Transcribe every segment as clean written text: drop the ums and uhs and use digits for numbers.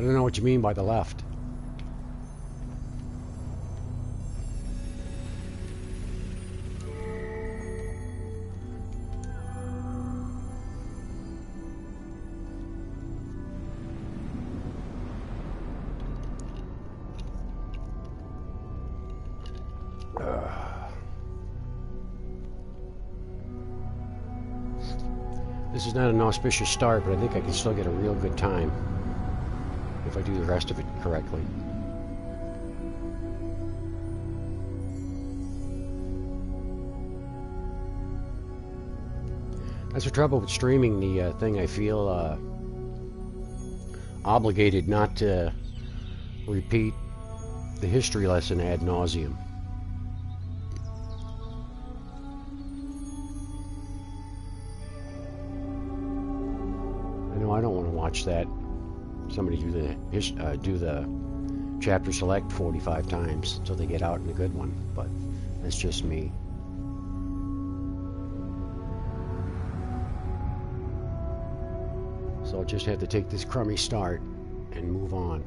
I don't know what you mean by the left. This is not an auspicious start, but I think I can still get a real good time if I do the rest of it correctly. That's the trouble with streaming the thing. I feel obligated not to repeat the history lesson ad nauseum. I don't want to watch that. Somebody do the chapter select 45 times until they get out in a good one, but that's just me. So I'll just have to take this crummy start and move on.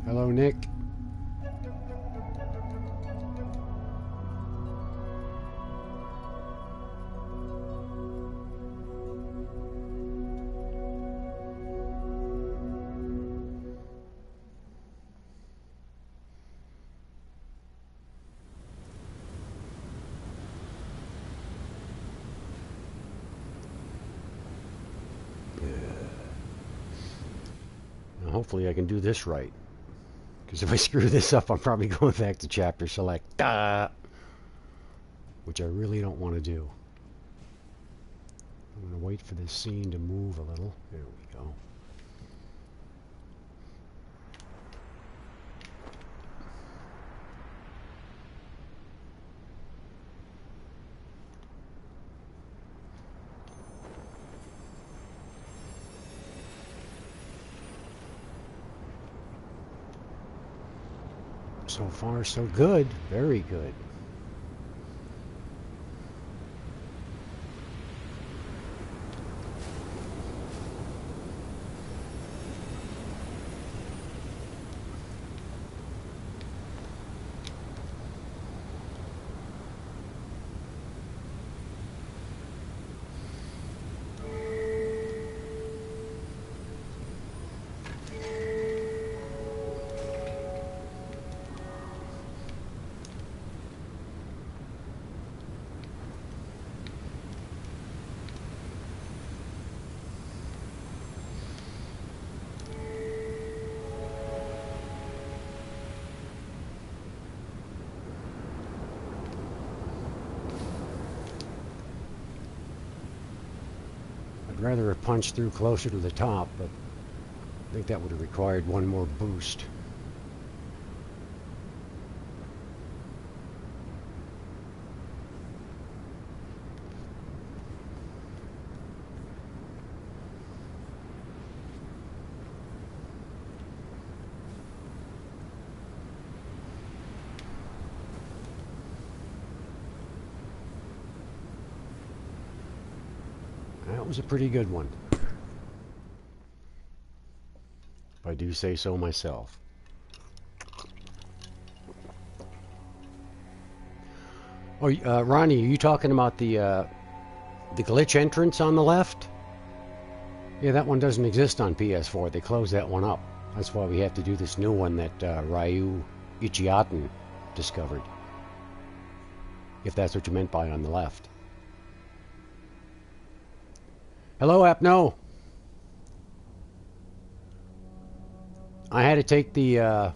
Hello, Nick. Now, hopefully I can do this right. Because if I screw this up, I'm probably going back to chapter select, which I really don't want to do. I'm going to wait for this scene to move a little. There we go. So far, so good. Very good. I'd rather have punched through closer to the top, but I think that would have required one more boost. That was a pretty good one, if I do say so myself. Oh, Ronnie, are you talking about the glitch entrance on the left? Yeah, that one doesn't exist on PS4. They closed that one up. That's why we have to do this new one that Ryu Ichiaten discovered. If that's what you meant by on the left. Hello, Apno. I had to take the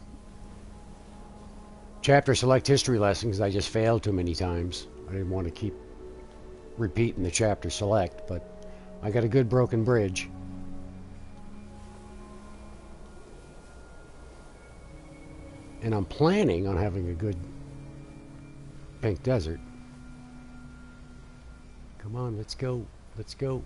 chapter select history lesson because I just failed too many times. I didn't want to keep repeating the chapter select, but I got a good broken bridge. And I'm planning on having a good pink desert. Come on, let's go. Let's go.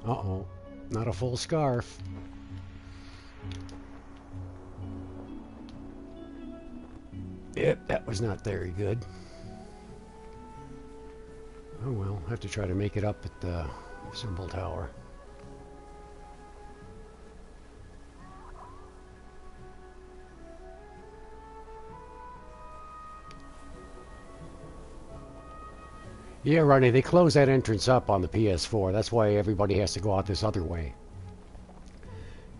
Uh-oh. Not a full scarf. Yep, that was not very good. Oh well, I have to try to make it up at the symbol tower. Yeah, Ronnie, they close that entrance up on the PS4. That's why everybody has to go out this other way.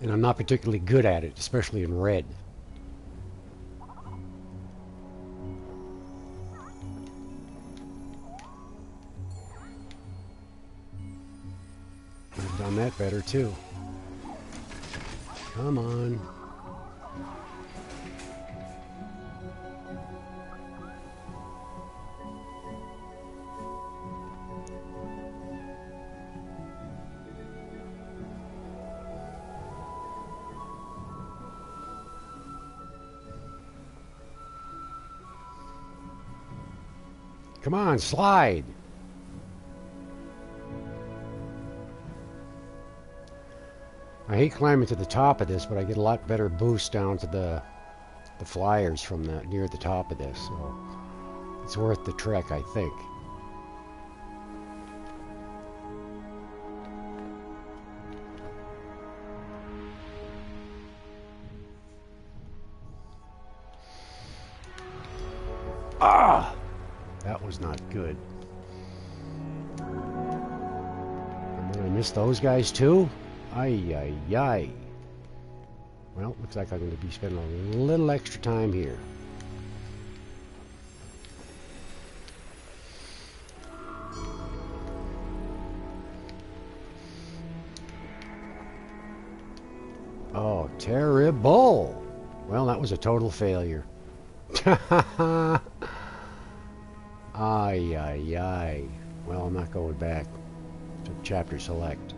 And I'm not particularly good at it, especially in red. I've done that better, too. Come on. Come on, slide. I hate climbing to the top of this, but I get a lot better boost down to the flyers from near the top of this, so it's worth the trek, I think. Ah! That was not good. And then I missed those guys too? Ay, ay, ay. Well, looks like I'm going to be spending a little extra time here. Oh, terrible. Well, that was a total failure. Ay, ay, ay. Well, I'm not going back to chapter select.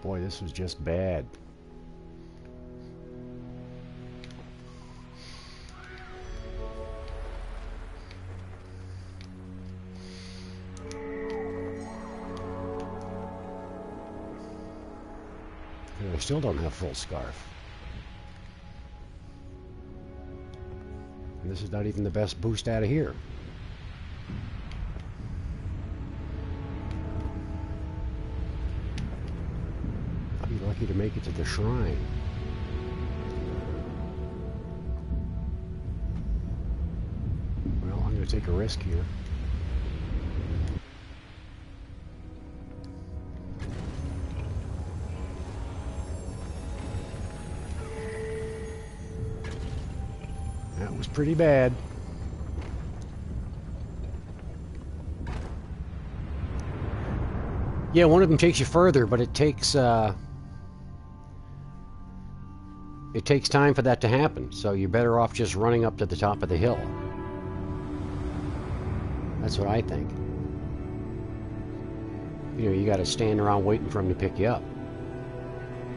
Boy, this was just bad. And I still don't have full scarf. And this is not even the best boost out of here. Lucky to make it to the shrine. Well, I'm going to take a risk here. That was pretty bad. Yeah, one of them takes you further, but it takes time for that to happen, so you're better off just running up to the top of the hill. That's what I think. You know, you got to stand around waiting for them to pick you up.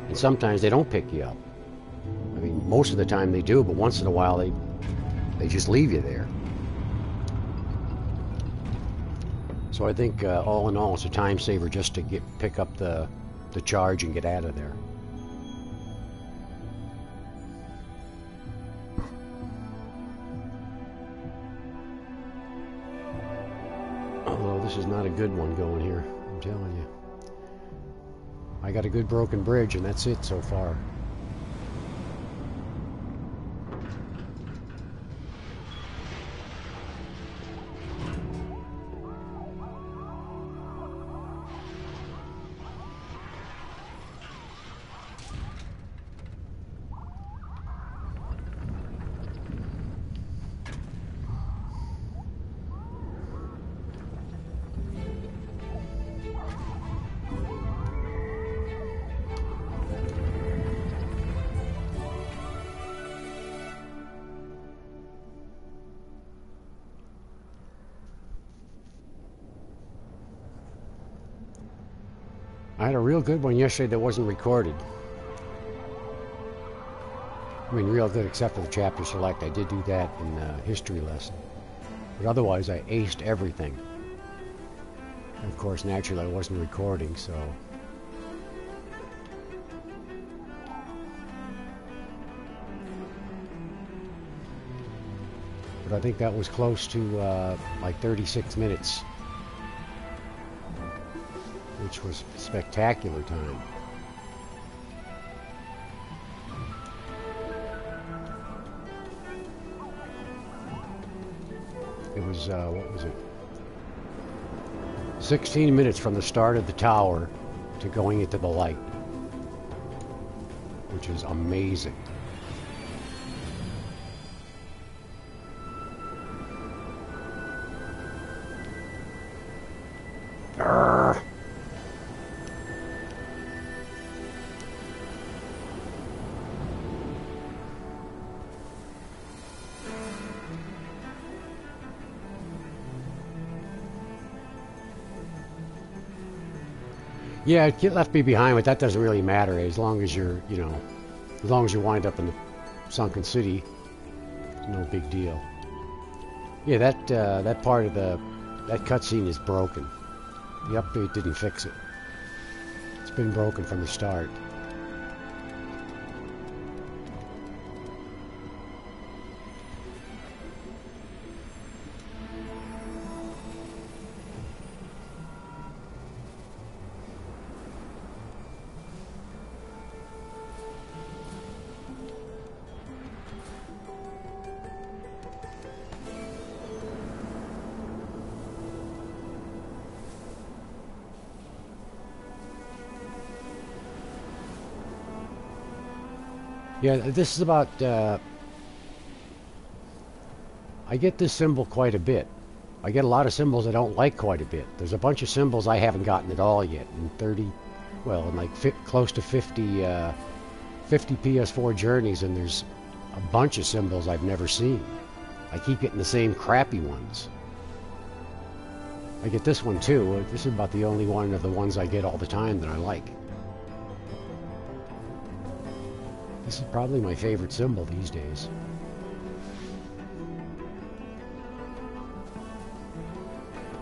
And sometimes they don't pick you up. I mean, most of the time they do, but once in a while they just leave you there. So I think all in all, it's a time saver just to pick up the charge and get out of there. This is not a good one going here, I'm telling you. I got a good broken bridge, and that's it so far. I had a real good one yesterday that wasn't recorded. I mean, real good except for the chapter select. I did do that in the history lesson. But otherwise, I aced everything. And of course, naturally, I wasn't recording, so... But I think that was close to, like 36 minutes. Which was spectacular time. It was, what was it? 16 minutes from the start of the tower to going into the light. Which is amazing. Arrgh. Yeah, it left me behind, but that doesn't really matter as long as you're, you know, as long as you wind up in the sunken city, no big deal. Yeah, that part of that cutscene is broken. The update didn't fix it. It's been broken from the start. Yeah, this is about, I get this symbol quite a bit. I get a lot of symbols I don't like quite a bit. There's a bunch of symbols I haven't gotten at all yet. In 30, well, in like close to 50 PS4 journeys, and there's a bunch of symbols I've never seen. I keep getting the same crappy ones. I get this one too. This is about the only one of the ones I get all the time that I like. This is probably my favorite symbol these days.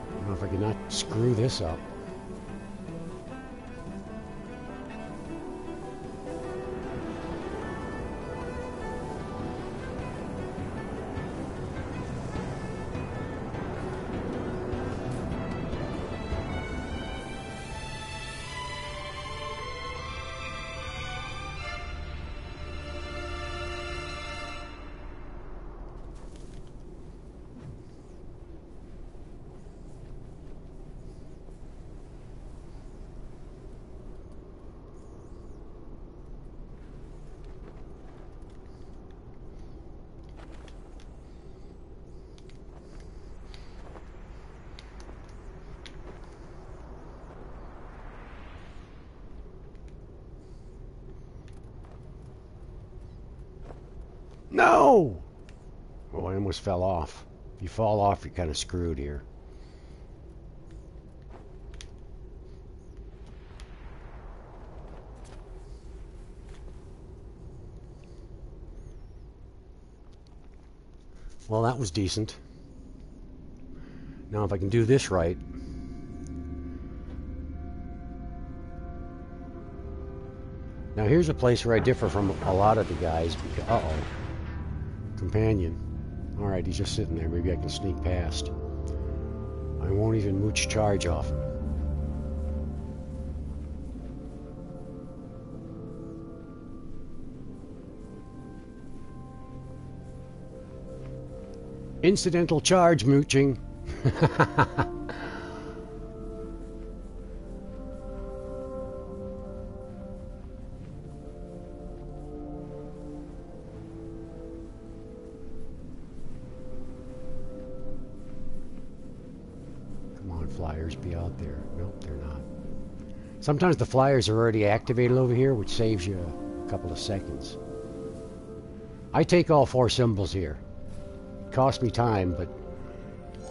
I don't know if I can not screw this up. No! Oh, I almost fell off. If you fall off, you're kind of screwed here. Well, that was decent. Now, if I can do this right... Now, here's a place where I differ from a lot of the guys. Because, uh-oh. Companion. Alright, he's just sitting there. Maybe I can sneak past. I won't even mooch charge off him. Incidental charge mooching. Flyers be out there. Nope, they're not. Sometimes the flyers are already activated over here, which saves you a couple of seconds. I take all 4 symbols here. It costs me time, but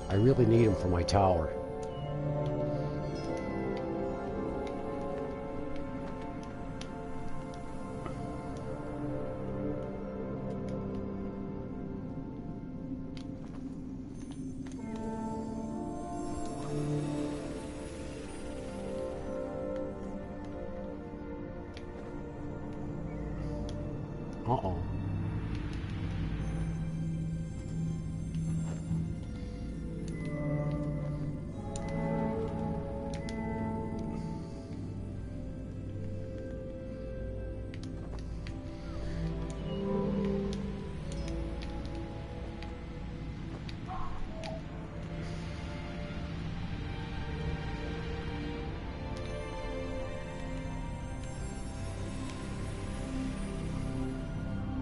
I really need them for my tower. Uh-oh.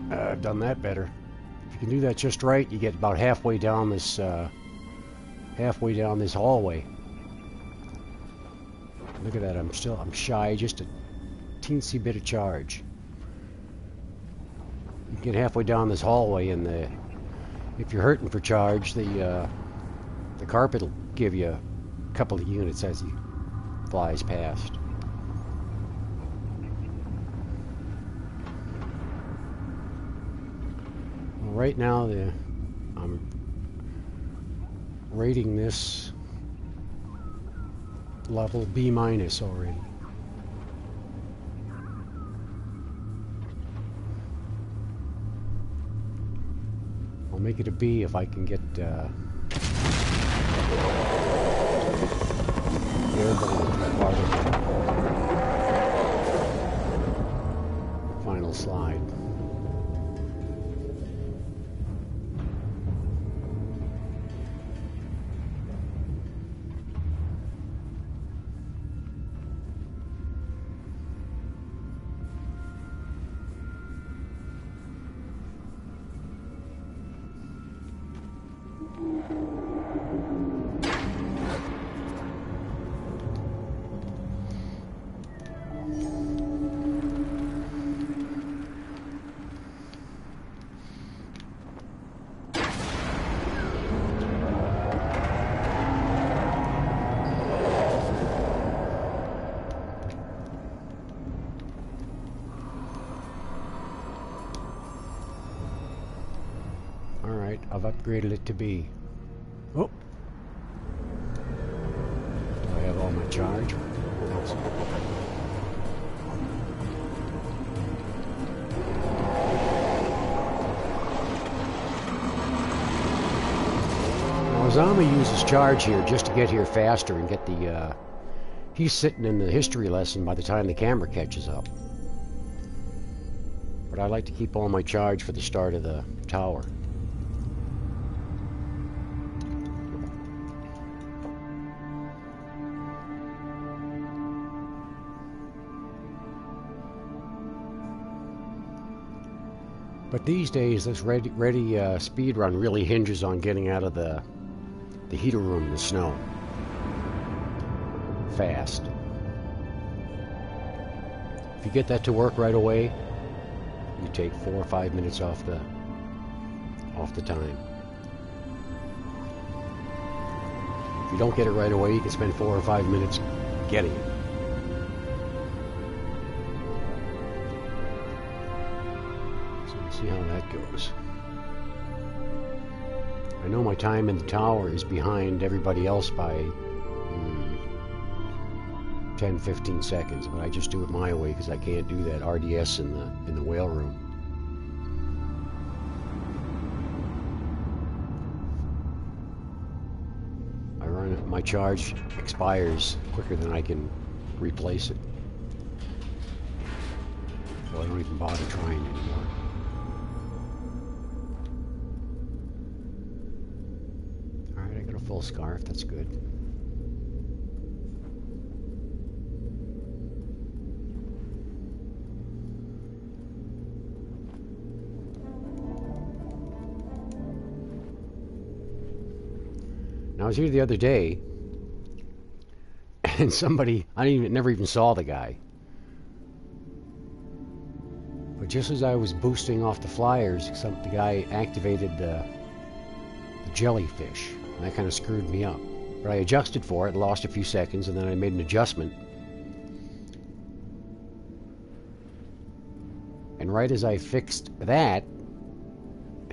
I've done that better. If you can do that just right, you get about halfway down this hallway. Look at that, I'm shy just a teensy bit of charge. You get halfway down this hallway, and if you're hurting for charge, the carpet will give you a couple of units as he flies past. Well, right now, I'm rating this level B- already. I'll make it a B if I can get the airborne part of the final slide. Alright, I've upgraded it to B. Oh! Do I have all my charge? Yes. Now, Azama uses charge here just to get here faster and get the, he's sitting in the history lesson by the time the camera catches up. But I like to keep all my charge for the start of the tower. But these days, this ready speed run really hinges on getting out of the heater room in the snow fast. If you get that to work right away, you take 4 or 5 minutes off the time. If you don't get it right away, you can spend 4 or 5 minutes getting it. See how that goes. I know my time in the tower is behind everybody else by 10-15 seconds, but I just do it my way because I can't do that RDS in the whale room. My charge expires quicker than I can replace it, so I don't even bother trying anymore. Full scarf, that's good. Now, I was here the other day, and somebody, never even saw the guy. But just as I was boosting off the flyers, the guy activated the jellyfish. And that kind of screwed me up. But I adjusted for it, lost a few seconds, and then I made an adjustment. And right as I fixed that,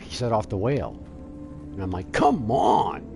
he set off the whale. And I'm like, come on!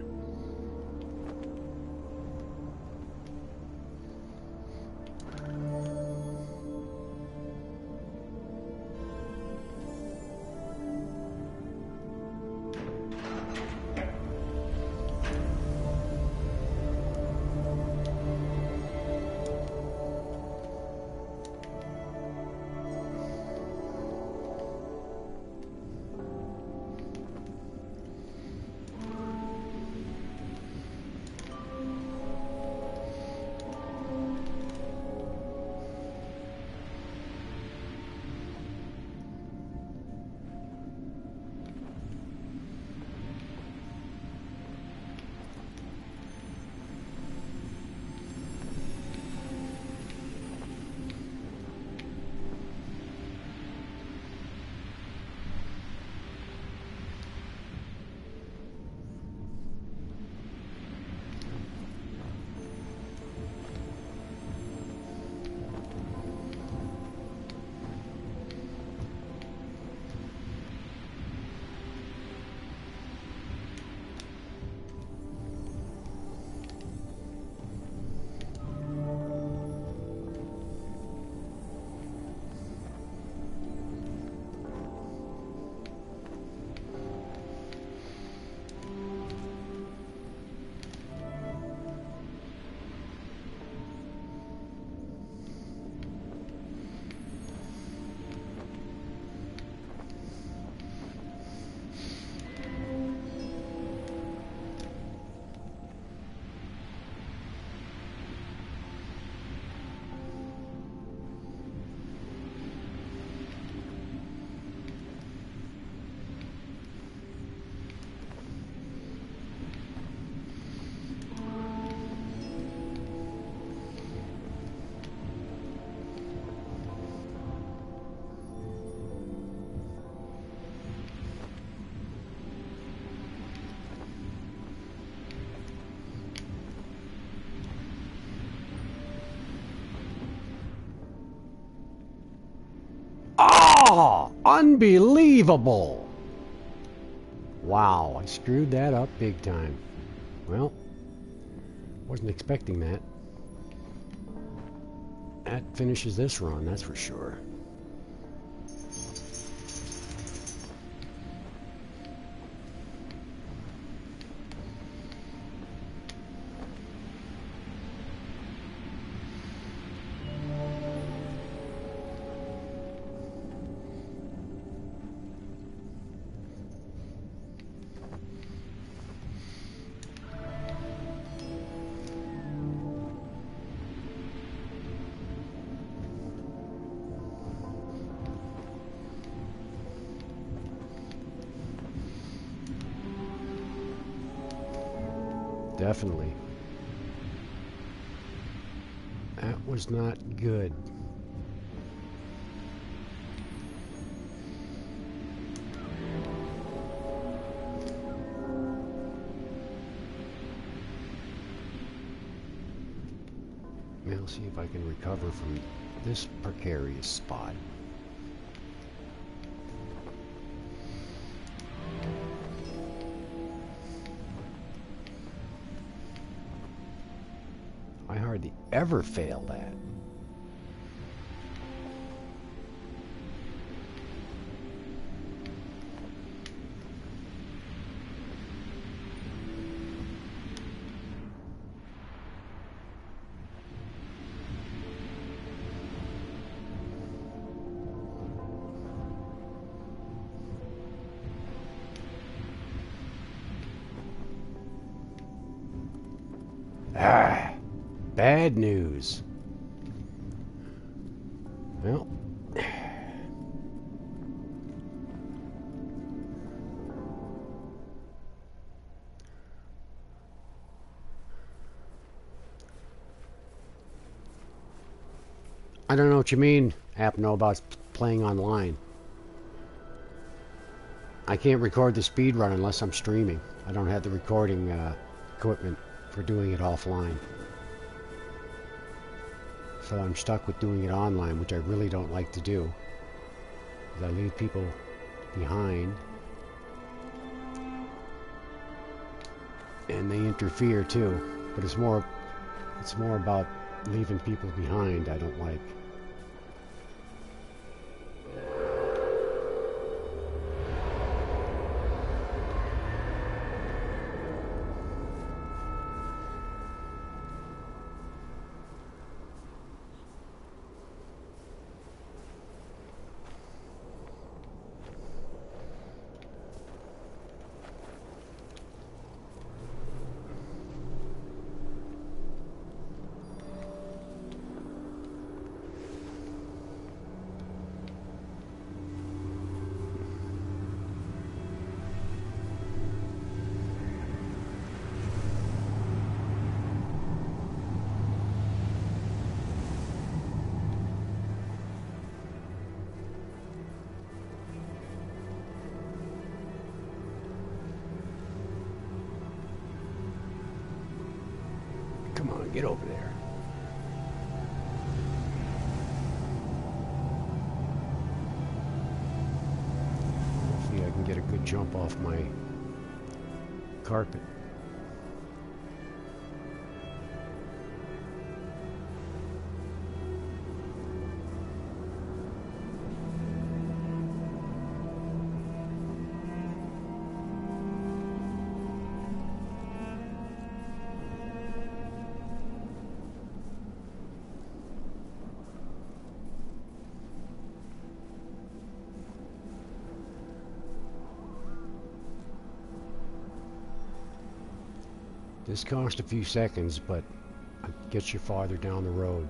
Oh, unbelievable! Wow, I screwed that up big time. Well, wasn't expecting that. That finishes this run, that's for sure. Definitely. That was not good. I'll see if I can recover from this precarious spot. I hardly ever fail that. Ah, bad news. Well, I don't know what you mean, Apno, about playing online. I can't record the speed run unless I'm streaming. I don't have the recording equipment for doing it offline. So I'm stuck with doing it online, which I really don't like to do, because I leave people behind and they interfere too. But it's more about leaving people behind I don't like. Come on, get over there. Hopefully I can get a good jump off my carpet. This cost a few seconds, but it gets you farther down the road.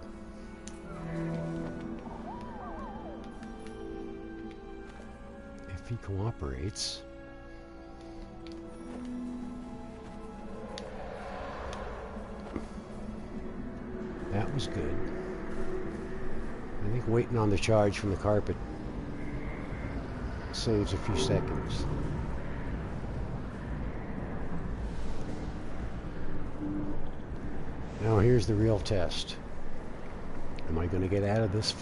If he cooperates. That was good. I think waiting on the charge from the carpet saves a few seconds. Now here's the real test. Am I going to get out of this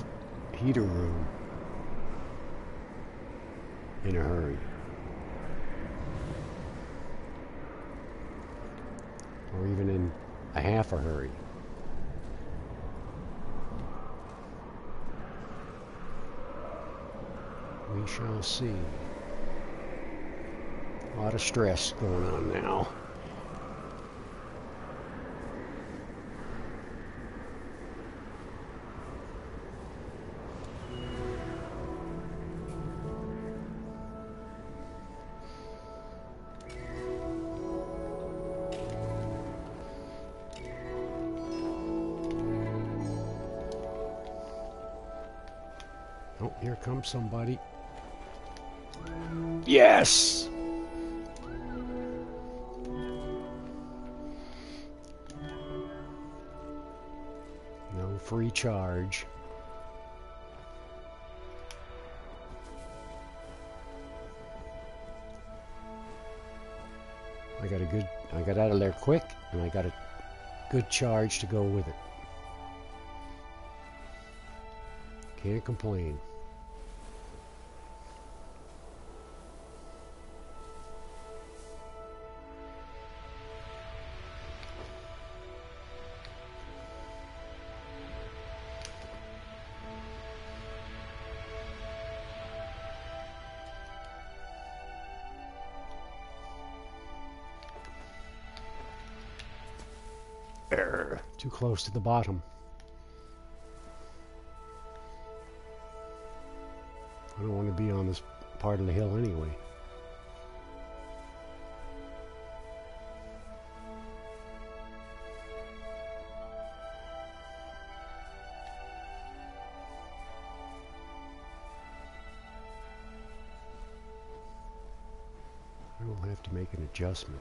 heater room in a hurry. Or even in a half a hurry. We shall see. A lot of stress going on now. Oh, here comes somebody. Yes! No free charge. I got out of there quick, and I got a good charge to go with it. Can't complain. Too close to the bottom. I don't want to be on this part of the hill anyway. I will have to make an adjustment.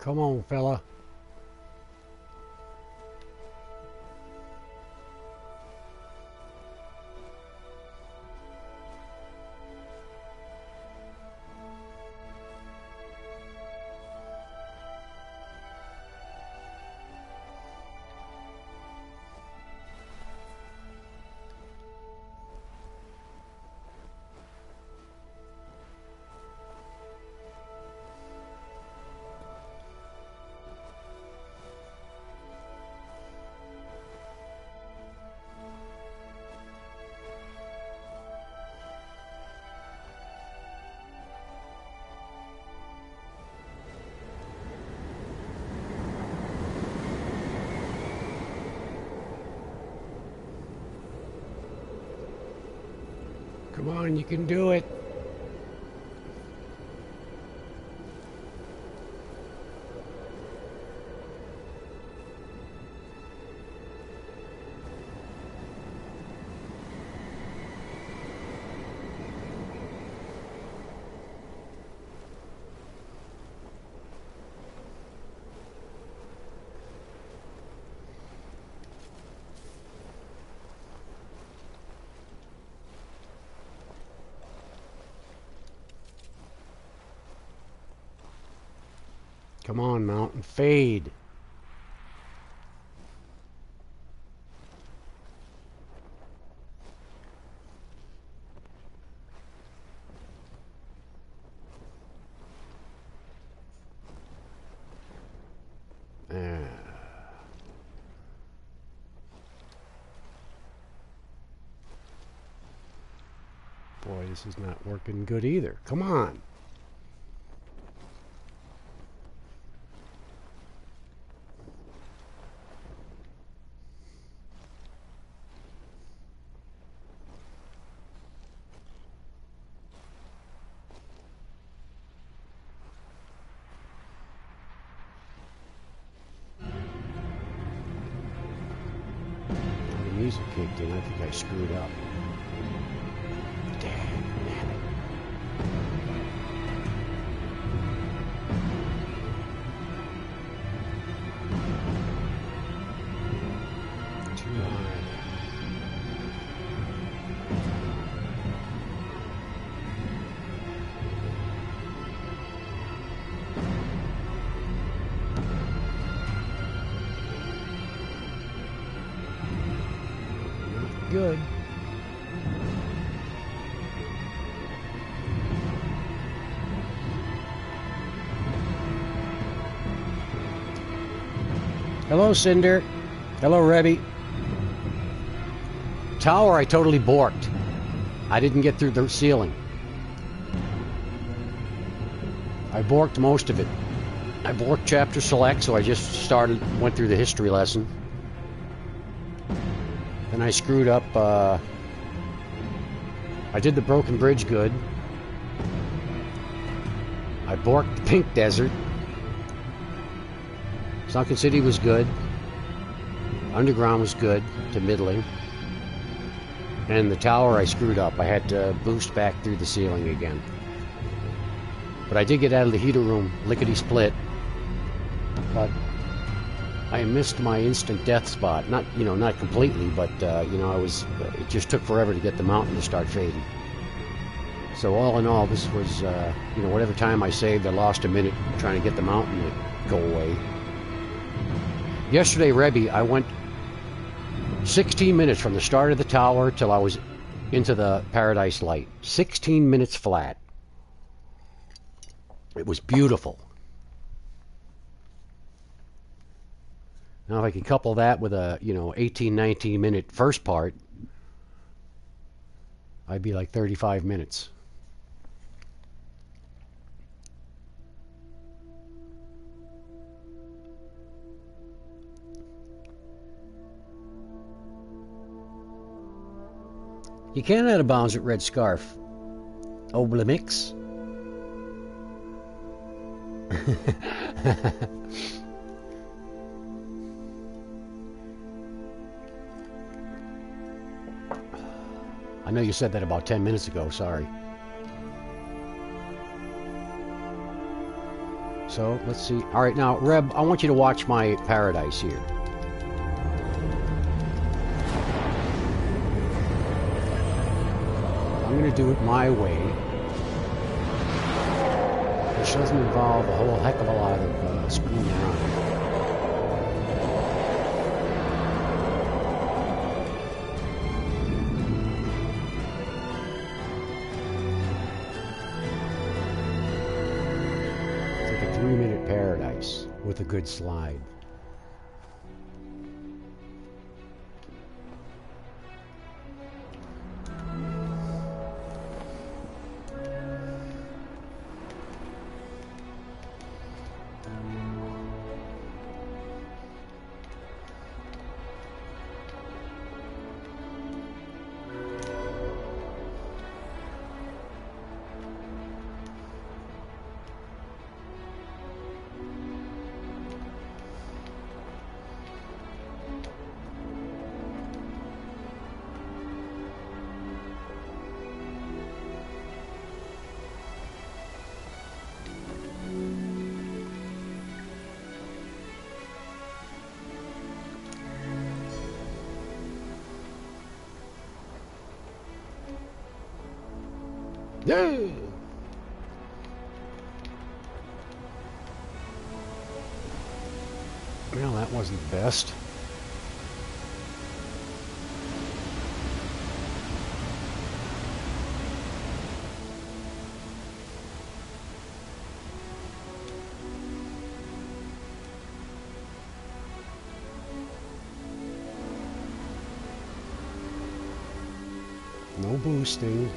Come on, fella. Come on, you can do it. Come on, mountain, fade. Boy, this is not working good either. Come on. music kicked in. I think I screwed up. Damn it. Too high. Good. Hello, Cinder. Hello, Rebby. Tower, I totally borked. I didn't get through the ceiling. I borked most of it. I borked chapter select, so I just went through the history lesson. Then I screwed up, I did the broken bridge good. I borked the pink desert. Sunken City was good. Underground was good to middling. And the tower I screwed up. I had to boost back through the ceiling again. But I did get out of the heater room lickety-split. But I missed my instant death spot. Not completely, but, it just took forever to get the mountain to start fading. So all in all, this was, whatever time I saved, I lost a minute trying to get the mountain to go away. Yesterday, Rebby, I went 16 minutes from the start of the tower till I was into the Paradise Light. 16 minutes flat. It was beautiful. Now, if I could couple that with a, 18, 19 minute first part, I'd be like 35 minutes. You can out of bounds at Red Scarf. Oblimix. I know you said that about 10 minutes ago, sorry. So, let's see. Alright, now, Reb, I want you to watch my paradise here. I'm going to do it my way, which doesn't involve a whole heck of a lot of screwing around. It's like a 3-minute paradise with a good slide. Yeah. Well, that wasn't the best. No boosting.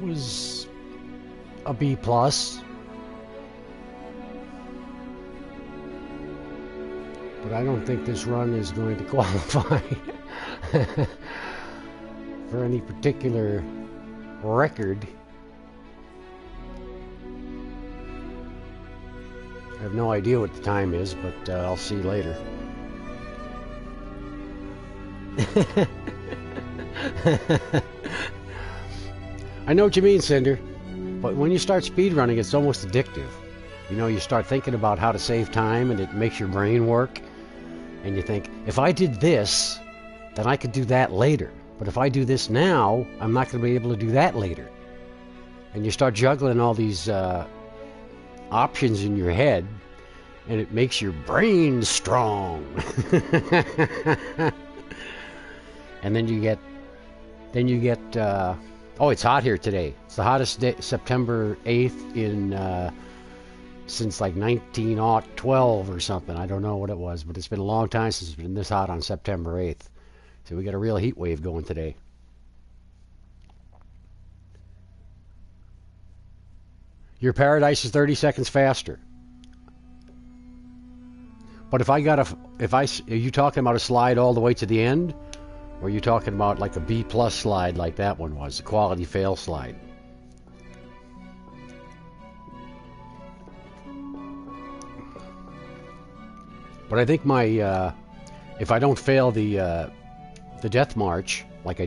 was a B plus. But I don't think this run is going to qualify for any particular record. I have no idea what the time is, but I'll see later. I know what you mean, Cinder, but when you start speedrunning, it's almost addictive. You know, you start thinking about how to save time, and it makes your brain work. And you think, if I did this, then I could do that later. But if I do this now, I'm not going to be able to do that later. And you start juggling all these options in your head, and it makes your brain strong. And then you get, oh, it's hot here today. It's the hottest day, September 8th in, since like 1912 or something. I don't know what it was, but it's been a long time since it's been this hot on September 8th. So we got a real heat wave going today. Your paradise is 30 seconds faster. But if I got are you talking about a slide all the way to the end? Or are you talking about like a B plus slide like that one was, a quality fail slide? But I think my, if I don't fail the death march, like I